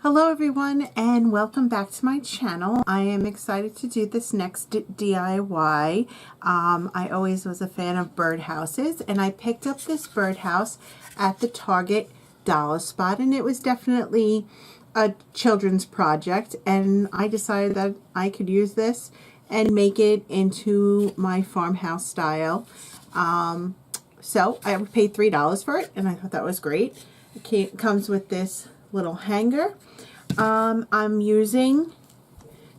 Hello everyone and welcome back to my channel. I am excited to do this next DIY. I always was a fan of birdhouses, and I picked up this birdhouse at the Target dollar spot, and it was definitely a children's project, and I decided that I could use this and make it into my farmhouse style. So I paid $3 for it, and I thought that was great. It comes with this little hanger. I'm using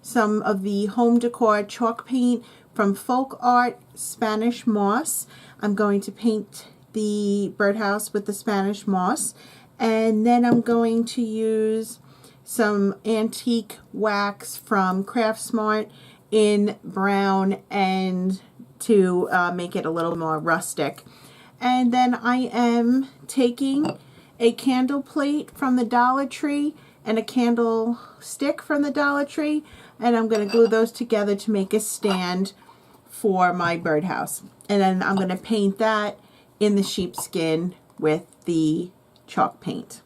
some of the home decor chalk paint from Folk Art Spanish Moss. I'm going to paint the birdhouse with the Spanish moss, and then I'm going to use some antique wax from Craft Smart in brown and to make it a little more rustic. And then I am taking a candle plate from the Dollar Tree and a candlestick from the Dollar Tree, and I'm going to glue those together to make a stand for my birdhouse. And then I'm going to paint that in the sheepskin with the chalk paint.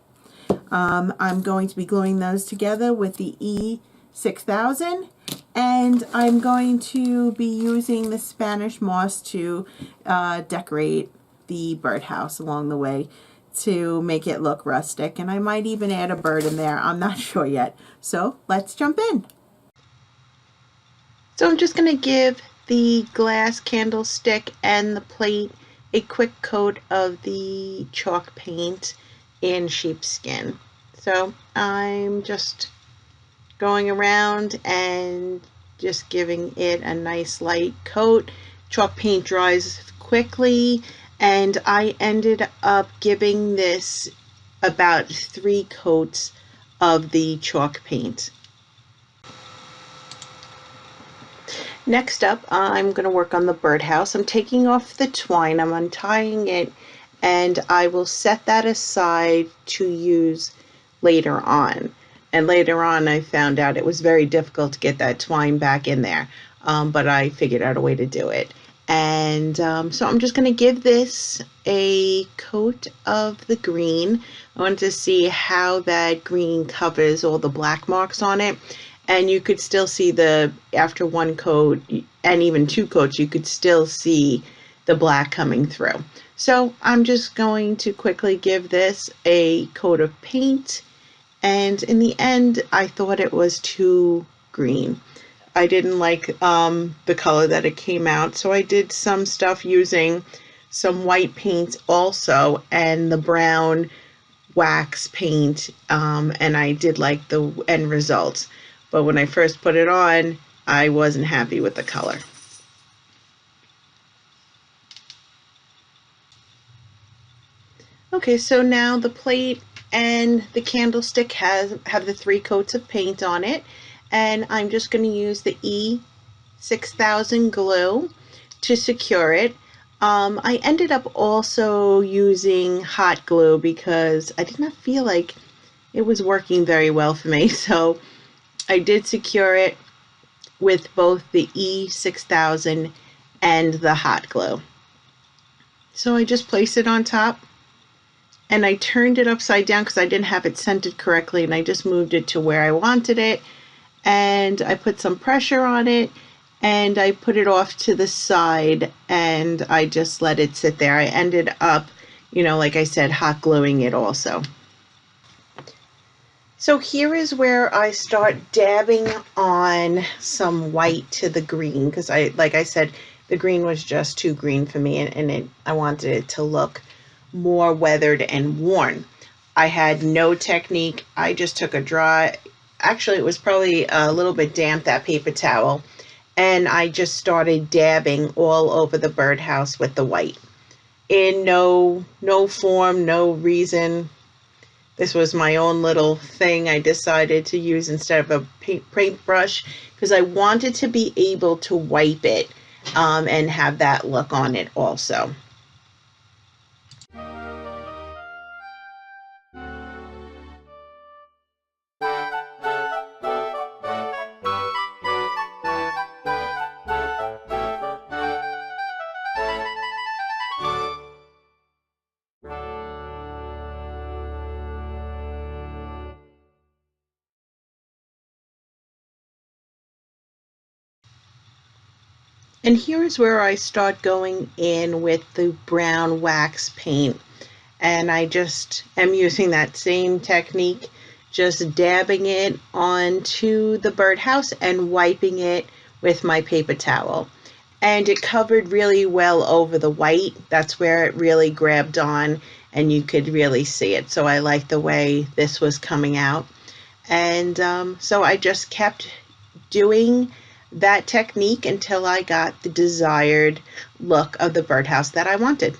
I'm going to be gluing those together with the E6000, and I'm going to be using the Spanish moss to decorate the birdhouse along the way to make it look rustic, and I might even add a bird in there. I'm not sure yet. So let's jump in. So I'm just going to give the glass candlestick and the plate a quick coat of the chalk paint in sheepskin. So I'm just going around and just giving it a nice light coat. Chalk paint dries quickly, and I ended up giving this about 3 coats of the chalk paint. Next up, I'm going to work on the birdhouse. I'm taking off the twine, I'm untying it, and I will set that aside to use later on. And later on I found out it was very difficult to get that twine back in there, but I figured out a way to do it. And so I'm just going to give this a coat of the green. I wanted to see how that green covers all the black marks on it. And you could still see after 1 coat and even 2 coats, you could still see the black coming through. So I'm just going to quickly give this a coat of paint. And in the end, I thought it was too green. I didn't like the color that it came out, so I did some stuff using some white paint also and the brown wax paint, and I did like the end result. But when I first put it on, I wasn't happy with the color. Okay, so now the plate and the candlestick have the 3 coats of paint on it, and I'm just going to use the E6000 glue to secure it. I ended up also using hot glue because I did not feel like it was working very well for me, so I did secure it with both the E6000 and the hot glue. So I just placed it on top, and I turned it upside down because I didn't have it centered correctly, and I just moved it to where I wanted it, and I put some pressure on it, and I put it off to the side, and I just let it sit there. I ended up, like I said, hot gluing it also. So here is where I start dabbing on some white to the green, because like I said, the green was just too green for me, and I wanted it to look more weathered and worn. I had no technique. I just took actually it was probably a little bit damp, that paper towel, and I just started dabbing all over the birdhouse with the white. In no form, no reason. This was my own little thing I decided to use instead of a paintbrush, because I wanted to be able to wipe it and have that look on it also. And here is where I start going in with the brown wax paint. And I just am using that same technique, just dabbing it onto the birdhouse and wiping it with my paper towel. And it covered really well over the white. That's where it really grabbed on and you could really see it. So I like the way this was coming out. And so I just kept doing that technique until I got the desired look of the birdhouse that I wanted.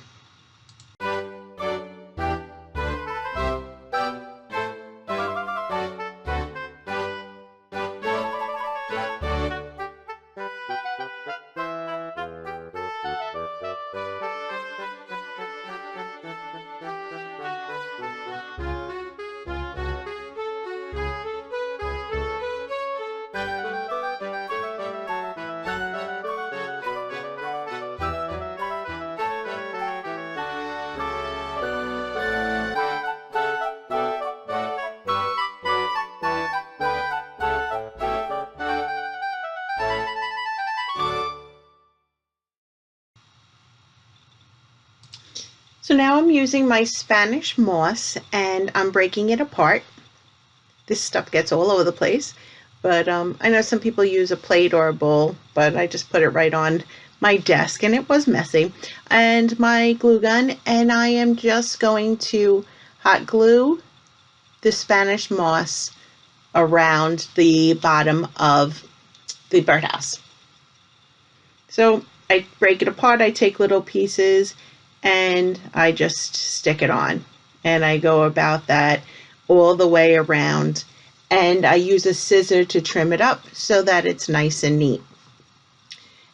So now I'm using my Spanish moss and I'm breaking it apart. This stuff gets all over the place, but I know some people use a plate or a bowl, but I just put it right on my desk and it was messy. And my glue gun, and I am just going to hot glue the Spanish moss around the bottom of the birdhouse. So I break it apart, I take little pieces and I just stick it on, and I go about that all the way around, and I use a scissor to trim it up so that it's nice and neat.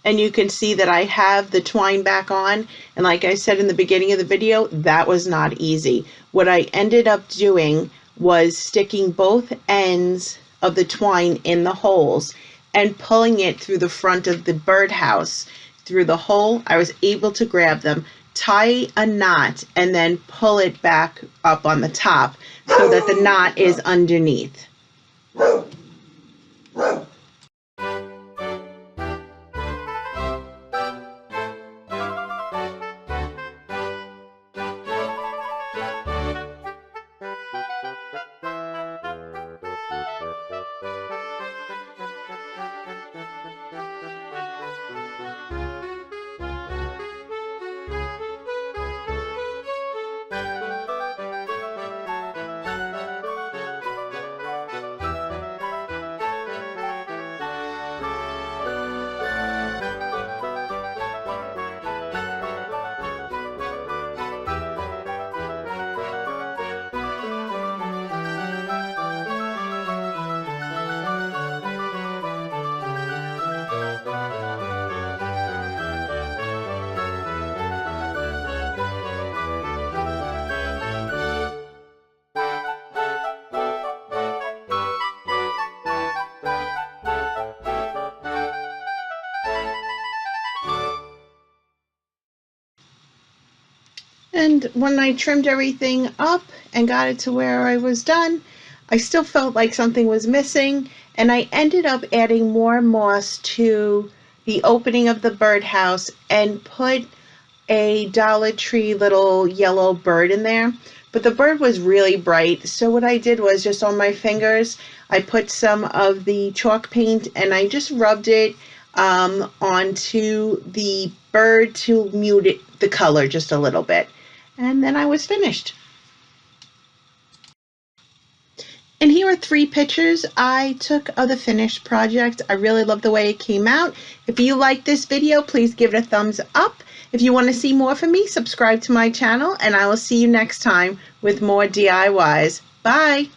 And you can see that I have the twine back on, and like I said in the beginning of the video, that was not easy. What I ended up doing was sticking both ends of the twine in the holes and pulling it through the front of the birdhouse. Through the hole, I was able to grab them, tie a knot, and then pull it back up on the top so that the knot is underneath. And when I trimmed everything up and got it to where I was done, I still felt like something was missing, and I ended up adding more moss to the opening of the birdhouse and put a Dollar Tree little yellow bird in there. But the bird was really bright, so what I did was just on my fingers, I put some of the chalk paint and I just rubbed it onto the bird to mute it, the color just a little bit. And then I was finished. And here are 3 pictures I took of the finished project. I really love the way it came out. If you like this video, please give it a thumbs up. If you want to see more from me, subscribe to my channel, and I will see you next time with more DIYs. Bye!